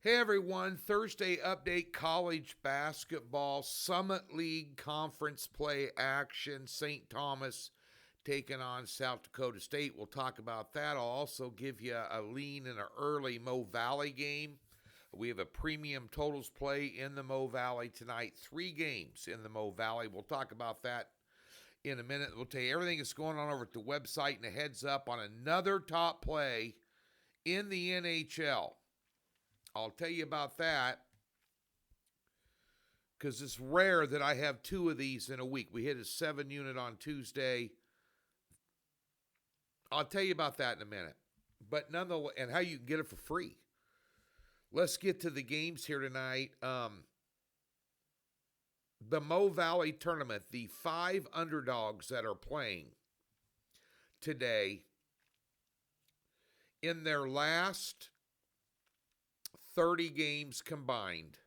Hey everyone, Thursday update college basketball, Summit League conference play action, St. Thomas taking on South Dakota State. We'll talk about that. I'll also give you a lean in an early Mo Valley game. We have a premium totals play in the Mo Valley tonight, 3 games in the Mo Valley. We'll talk about that in a minute. We'll tell you everything that's going on over at the website and a heads up on another top play in the NHL. I'll tell you about that because it's rare that I have 2 of these in a week. We hit a 7 unit on Tuesday. I'll tell you about that in a minute. But nonetheless, and how you can get it for free. Let's get to the games here tonight. The Mo Valley tournament, the 5 underdogs that are playing today, in their last 30 games combined,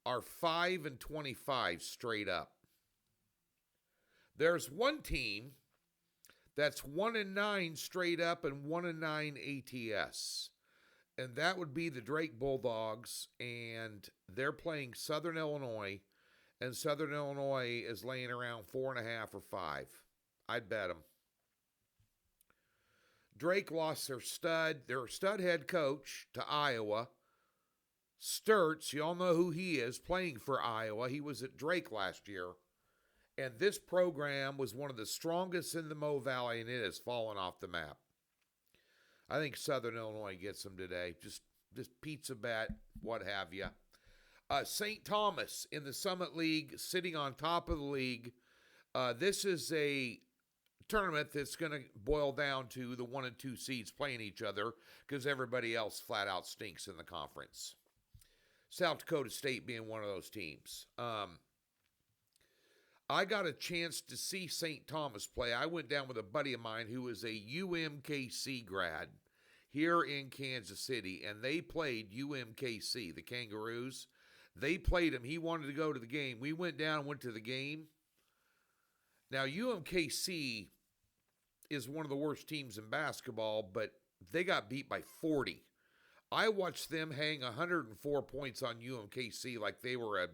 are 5-25 straight up. There's one team that's 1-9 straight up and 1-9 ATS. And that would be the Drake Bulldogs, and they're playing Southern Illinois, and Southern Illinois is laying around 4.5 or 5. I'd bet them. Drake lost their stud head coach to Iowa. Sturts, you all know who he is, playing for Iowa. He was at Drake last year. And this program was one of the strongest in the Mo Valley, and it has fallen off the map. I think Southern Illinois gets them today. Just pizza bet, what have you. St. Thomas in the Summit League, sitting on top of the league. This is a tournament that's going to boil down to the 1 and 2 seeds playing each other because everybody else flat out stinks in the conference. South Dakota State being one of those teams. I got a chance to see St. Thomas play. I went down with a buddy of mine who is a UMKC grad here in Kansas City, and they played UMKC, the Kangaroos. They played him. He wanted to go to the game. We went down and went to the game. Now, UMKC is one of the worst teams in basketball, but they got beat by 40. I watched them hang 104 points on UMKC like they were a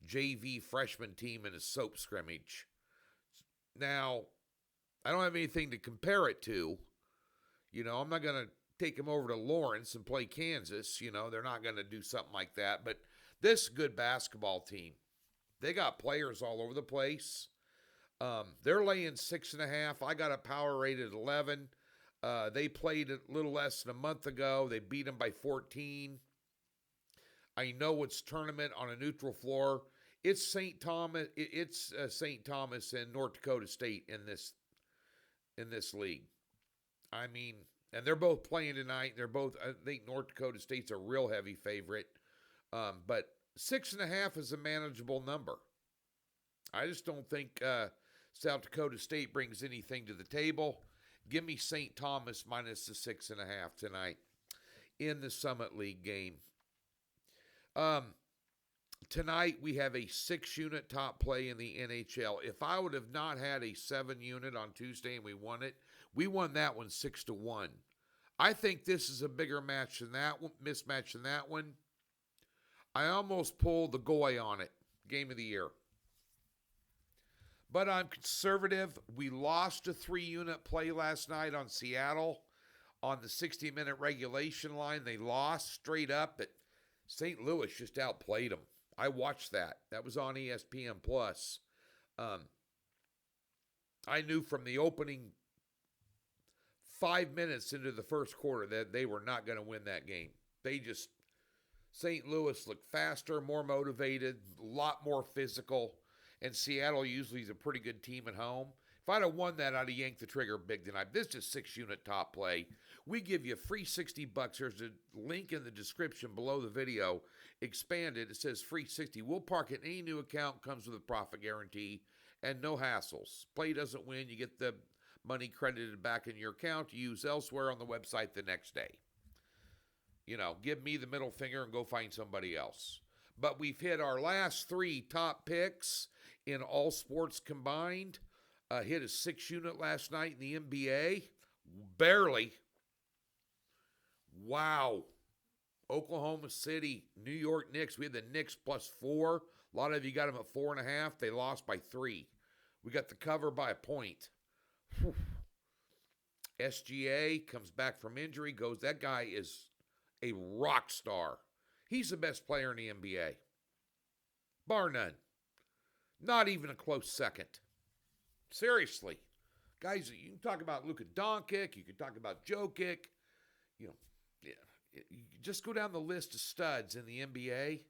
JV freshman team in a soap scrimmage. Now, I don't have anything to compare it to. I'm not going to take them over to Lawrence and play Kansas. They're not going to do something like that. But this good basketball team, they got players all over the place. They're laying 6.5. I got a power rated 11. They played a little less than a month ago. They beat them by 14. I know it's tournament on a neutral floor. It's St. Thomas. It's St. Thomas and North Dakota State in this league. I mean, and they're both playing tonight. I think North Dakota State's a real heavy favorite. But 6.5 is a manageable number. I just don't think South Dakota State brings anything to the table. Give me St. Thomas minus the 6.5 tonight in the Summit League game. Tonight we have a 6-unit top play in the NHL. If I would have not had a 7-unit on Tuesday and we won it, we won that one 6-1. I think this is a bigger match than that one, mismatch than that one. I almost pulled the goy on it, game of the year. But I'm conservative. We lost a 3-unit play last night on Seattle on the 60-minute regulation line. They lost straight up, but St. Louis just outplayed them. I watched that. That was on ESPN+. I knew from the opening 5 minutes into the first quarter that they were not going to win that game. St. Louis looked faster, more motivated, a lot more physical. And Seattle usually is a pretty good team at home. If I'd have won that, I'd have yanked the trigger big tonight. This is 6-unit top play. We give you a free $60. There's a link in the description below the video. Expand it. It says free 60. We'll park it in any new account. Comes with a profit guarantee and no hassles. Play doesn't win. You get the money credited back in your account to use elsewhere on the website the next day. Give me the middle finger and go find somebody else. But we've hit our last 3 top picks in all sports combined. Hit a 6-unit last night in the NBA. Barely. Wow. Oklahoma City, New York Knicks. We had the Knicks +4. A lot of you got them at 4.5. They lost by 3. We got the cover by a point. Whew. SGA comes back from injury, goes. That guy is a rock star. He's the best player in the NBA. Bar none. Not even a close second. Seriously. Guys, you can talk about Luka Doncic. You can talk about Jokic. You know, you just go down the list of studs in the NBA.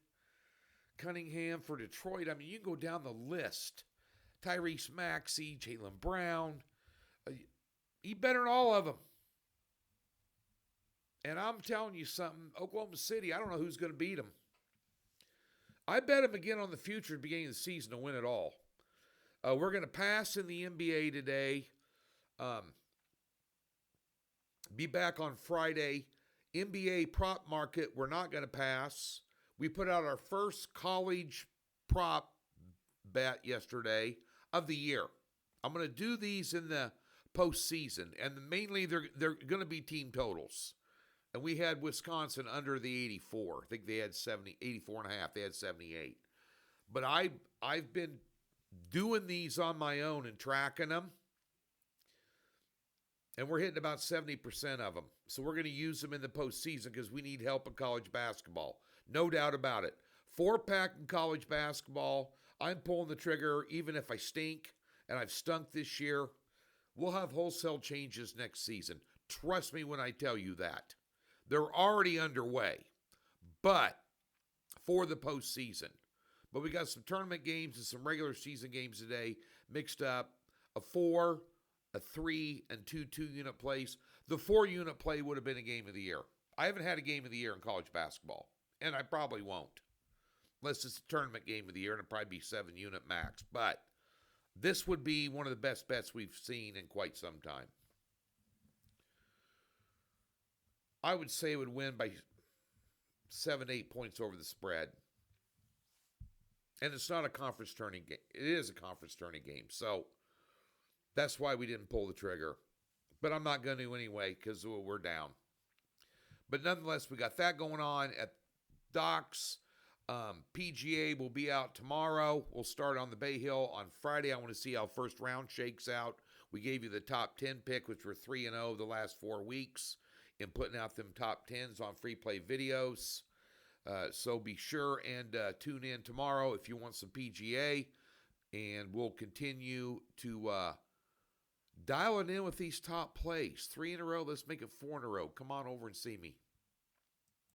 Cunningham for Detroit. I mean, you can go down the list. Tyrese Maxey, Jaylen Brown. He better than all of them. And I'm telling you something, Oklahoma City, I don't know who's going to beat them. I bet them again on the future at the beginning of the season to win it all. We're going to pass in the NBA today. Be back on Friday. NBA prop market, we're not going to pass. We put out our first college prop bet yesterday of the year. I'm going to do these in the postseason, and mainly they're going to be team totals. And we had Wisconsin under the 84. I think they had 84 and a half. They had 78. But I've been doing these on my own and tracking them. And we're hitting about 70% of them. So we're going to use them in the postseason because we need help in college basketball. No doubt about it. 4-pack in college basketball. I'm pulling the trigger even if I stink, and I've stunk this year. We'll have wholesale changes next season. Trust me when I tell you that. They're already underway, but for the postseason. But we got some tournament games and some regular season games today mixed up. A 4, a 3, and 2 2-unit plays. The 4-unit play would have been a game of the year. I haven't had a game of the year in college basketball, and I probably won't. Unless it's a tournament game of the year, and it'll probably be 7-unit max. But this would be one of the best bets we've seen in quite some time. I would say it would win by 7, 8 points over the spread. And it's not a conference tourney game. It is a conference tourney game. So that's why we didn't pull the trigger. But I'm not going to anyway because we're down. But nonetheless, we got that going on at Docks. PGA will be out tomorrow. We'll start on the Bay Hill on Friday. I want to see how first round shakes out. We gave you the top 10 pick, which were 3-0 the last 4 weeks, in putting out them top 10s on free play videos. So be sure and tune in tomorrow if you want some PGA. And we'll continue to dial it in with these top plays. 3 in a row. Let's make it 4 in a row. Come on over and see me.